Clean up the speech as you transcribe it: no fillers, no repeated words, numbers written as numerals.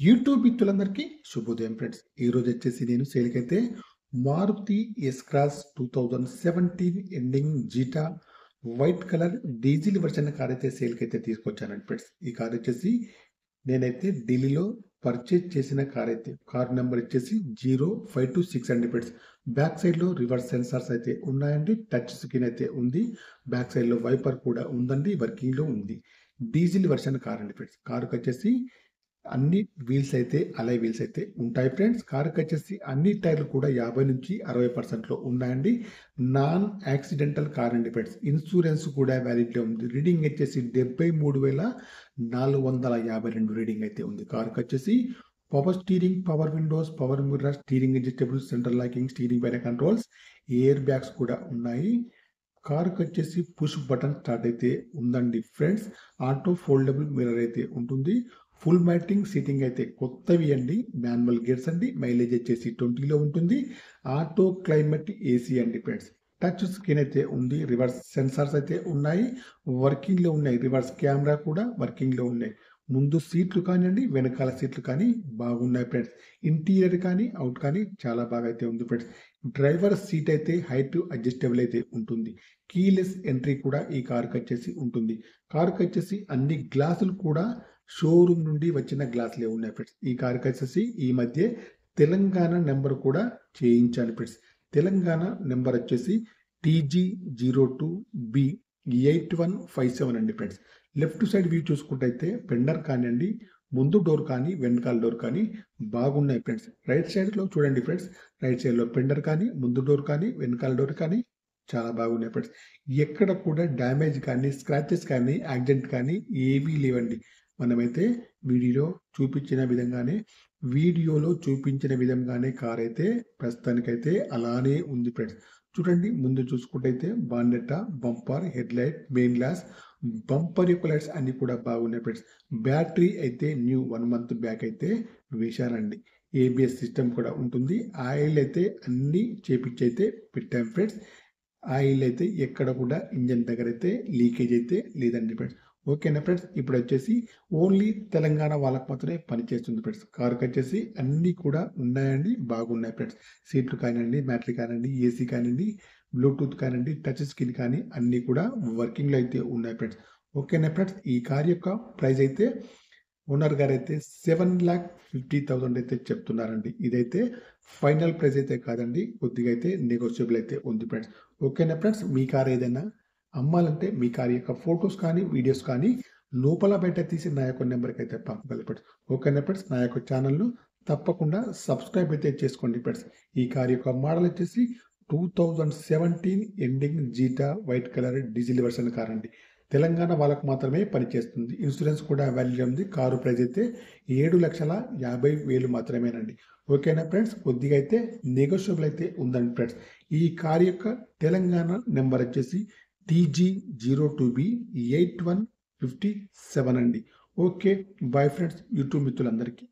YouTube మిత్రులందరికీ శుభోదయం friends. ఈరోజు వచ్చేసి నేను సేల్కైతే Maruti S cross 2017 ending Zeta white colour diesel version car అయితే సేల్కైతే తీసుకొచ్చానండి ఫ్రెండ్స్. ఈ కార్ వచ్చేసి నేనైతే ఢిల్లీలో పర్చేజ్ చేసిన కార్ అయితే కార్ నెంబర్ వచ్చేసి 0526 అండి ఫ్రెండ్స్. బ్యాక్ సైడ్ లో రివర్స్ సెన్సార్స్ అయితే ఉన్నాయండి. టచ్ స్క్రీన్ అయితే ఉంది. బ్యాక్ సైడ్ లో వైపర్ కూడా ఉందండి, వర్కింగ్ లో ఉంది. డీజిల్ వర్షన్ కార్ అండి ఫ్రెండ్స్. కారుకి వచ్చేసి అన్ని వీల్స్ అయితే అలై వీల్స్ అయితే ఉంటాయి ఫ్రెండ్స్. కారుకి వచ్చేసి అన్ని టైర్లు కూడా 50 నుంచి 60% ఉన్నాయండి. నాన్ యాక్సిడెంటల్ కార్ అండి ఫ్రెండ్స్. ఇన్సూరెన్స్ కూడా వ్యాలిడ్లో ఉంది. రీడింగ్ వచ్చేసి 73,452 రీడింగ్ అయితే ఉంది. కారుకి వచ్చేసి power steering, power Windows, power mirror, steering adjustable, central locking, steering పైన కంట్రోల్స్, ఎయిర్ బ్యాగ్స్ కూడా ఉన్నాయి. కారుకి వచ్చేసి పుష్ బటన్ స్టార్ట్ అయితే ఉందండి ఫ్రెండ్స్. ఆటో ఫోల్డబుల్ మిర్రర్ అయితే ఉంటుంది. ఫుల్ మ్యాటింగ్ సీటింగ్ అయితే కొత్తవి అండి. మాన్యువల్ గేర్స్ అండి. మైలేజ్ వచ్చేసి 20లో ఉంటుంది. ఆటో క్లైమేట్ ఏసీ అండి ఫ్రెండ్స్. టచ్ స్క్రీన్ అయితే ఉంది. రివర్స్ సెన్సార్స్ అయితే ఉన్నాయి, వర్కింగ్ లో ఉన్నాయి. రివర్స్ కెమెరా కూడా వర్కింగ్ లో ఉన్నాయి. ముందు సీట్లు కానివ్వండి, వెనకాల సీట్లు కానీ బాగున్నాయి ఫ్రెండ్స్. ఇంటీరియర్ కానీ అవుట్ కానీ చాలా బాగా అయితే ఉంది ఫ్రెండ్స్. డ్రైవర్ సీట్ అయితే హైట్ అడ్జస్టబుల్ అయితే ఉంటుంది. కీలెస్ ఎంట్రీ కూడా ఈ కారుకి వచ్చేసి ఉంటుంది. కారుకి వచ్చేసి అన్ని గ్లాసులు కూడా షోరూమ్ నుండి వచ్చిన గ్లాసులే ఉన్నాయి ఫ్రెండ్స్. ఈ కారుకి వచ్చేసి ఈ మధ్య తెలంగాణ నెంబర్ కూడా చేయించాను ఫ్రెండ్స్. తెలంగాణ నెంబర్ వచ్చేసి TG02B8157 అండి ఫ్రెండ్స్. లెఫ్ట్ సైడ్ వ్యూ చూసుకుంటే ఫెండర్ కానివ్వండి, ముందు డోర్ కానీ వెనకాల డోర్ కానీ బాగున్నాయి ఫ్రెండ్స్. రైట్ సైడ్ లో చూడండి ఫ్రెండ్స్. రైట్ సైడ్ లో ఫెండర్ కానీ, ముందు డోర్ కానీ, వెనకాల డోర్ కానీ చాలా బాగున్నాయి ఫ్రెండ్స్. ఎక్కడ కూడా డ్యామేజ్ కానీ, స్క్రాచెస్ కానీ, యాక్సిడెంట్ కానీ ఏవీ లేవండి. మనమైతే వీడియోలో చూపించిన విధంగానే కార్ అయితే ప్రస్తుతానికైతే అలానే ఉంది ఫ్రెండ్స్. చూడండి, ముందు చూసుకుంటే బాన్నెట్, bumper, head light, main glass, bumper యొక్క లైట్స్ అన్ని కూడా బాగున్నాయి ఫ్రెండ్స్. బ్యాటరీ అయితే న్యూ 1 మంత్ బ్యాక్ అయితే వేశారండి. ఏబిఎస్ సిస్టమ్ కూడా ఉంటుంది. ఆయిల్ అయితే అన్ని చేపించి అయితే పెట్టాం ఫ్రెండ్స్. ఆయిల్ అయితే ఎక్కడ కూడా ఇంజన్ దగ్గర అయితే లీకేజ్ అయితే లేదండి ఫ్రెండ్స్. ఓకేనా ఫ్రెండ్స్. ఇప్పుడు వచ్చేసి ఓన్లీ తెలంగాణ వాళ్ళకి మాత్రమే పనిచేస్తుంది ఫ్రెండ్స్. కారుకి వచ్చేసి అన్నీ కూడా ఉన్నాయండి, బాగున్నాయి ఫ్రెండ్స్. సీట్లు కానివ్వండి, బ్యాటరీ కానివ్వండి, ఏసీ కానివ్వండి, బ్లూటూత్ కానివ్వండి, టచ్ స్క్రీన్ కానీ అన్నీ కూడా వర్కింగ్లో అయితే ఉన్నాయి ఫ్రెండ్స్. ఓకేనా ఫ్రెండ్స్. ఈ కార్ యొక్క ప్రైస్ అయితే ఓనర్ గారు అయితే 7,50,000 అయితే చెప్తున్నారండి. ఇదైతే ఫైనల్ ప్రైస్ అయితే కాదండి, కొద్దిగా అయితే నెగోషియబుల్ అయితే ఉంది ఫ్రెండ్స్. ఓకేనా ఫ్రెండ్స్. మీ కార్ ఏదైనా అమ్మాలంటే మీ కార్ యొక్క ఫొటోస్ కానీ, వీడియోస్ కానీ లోపల బయట తీసి నా యొక్క నెంబర్కి అయితే పంపగలరు ఫ్రెండ్స్. ఓకేనా ఫ్రెండ్స్. నా యొక్క ఛానల్ను తప్పకుండా సబ్స్క్రైబ్ అయితే చేసుకోండి ఫ్రెండ్స్. ఈ కార్ యొక్క మోడల్ వచ్చేసి 2017 ending Zeta white colour diesel version car అండి. తెలంగాణ వాళ్ళకు మాత్రమే పనిచేస్తుంది. ఇన్సూరెన్స్ కూడా వాల్యూ ఉంది. కారు ప్రైస్ అయితే 7,50,000 మాత్రమేనండి. ఓకేనా ఫ్రెండ్స్. కొద్దిగా అయితే నెగోషియబుల్ అయితే ఉందండి ఫ్రెండ్స్. ఈ కార్ యొక్క తెలంగాణ నెంబర్ వచ్చేసి TG02B8157 అండి. Okay, bye friends. యూట్యూబ్ మిత్రులందరికీ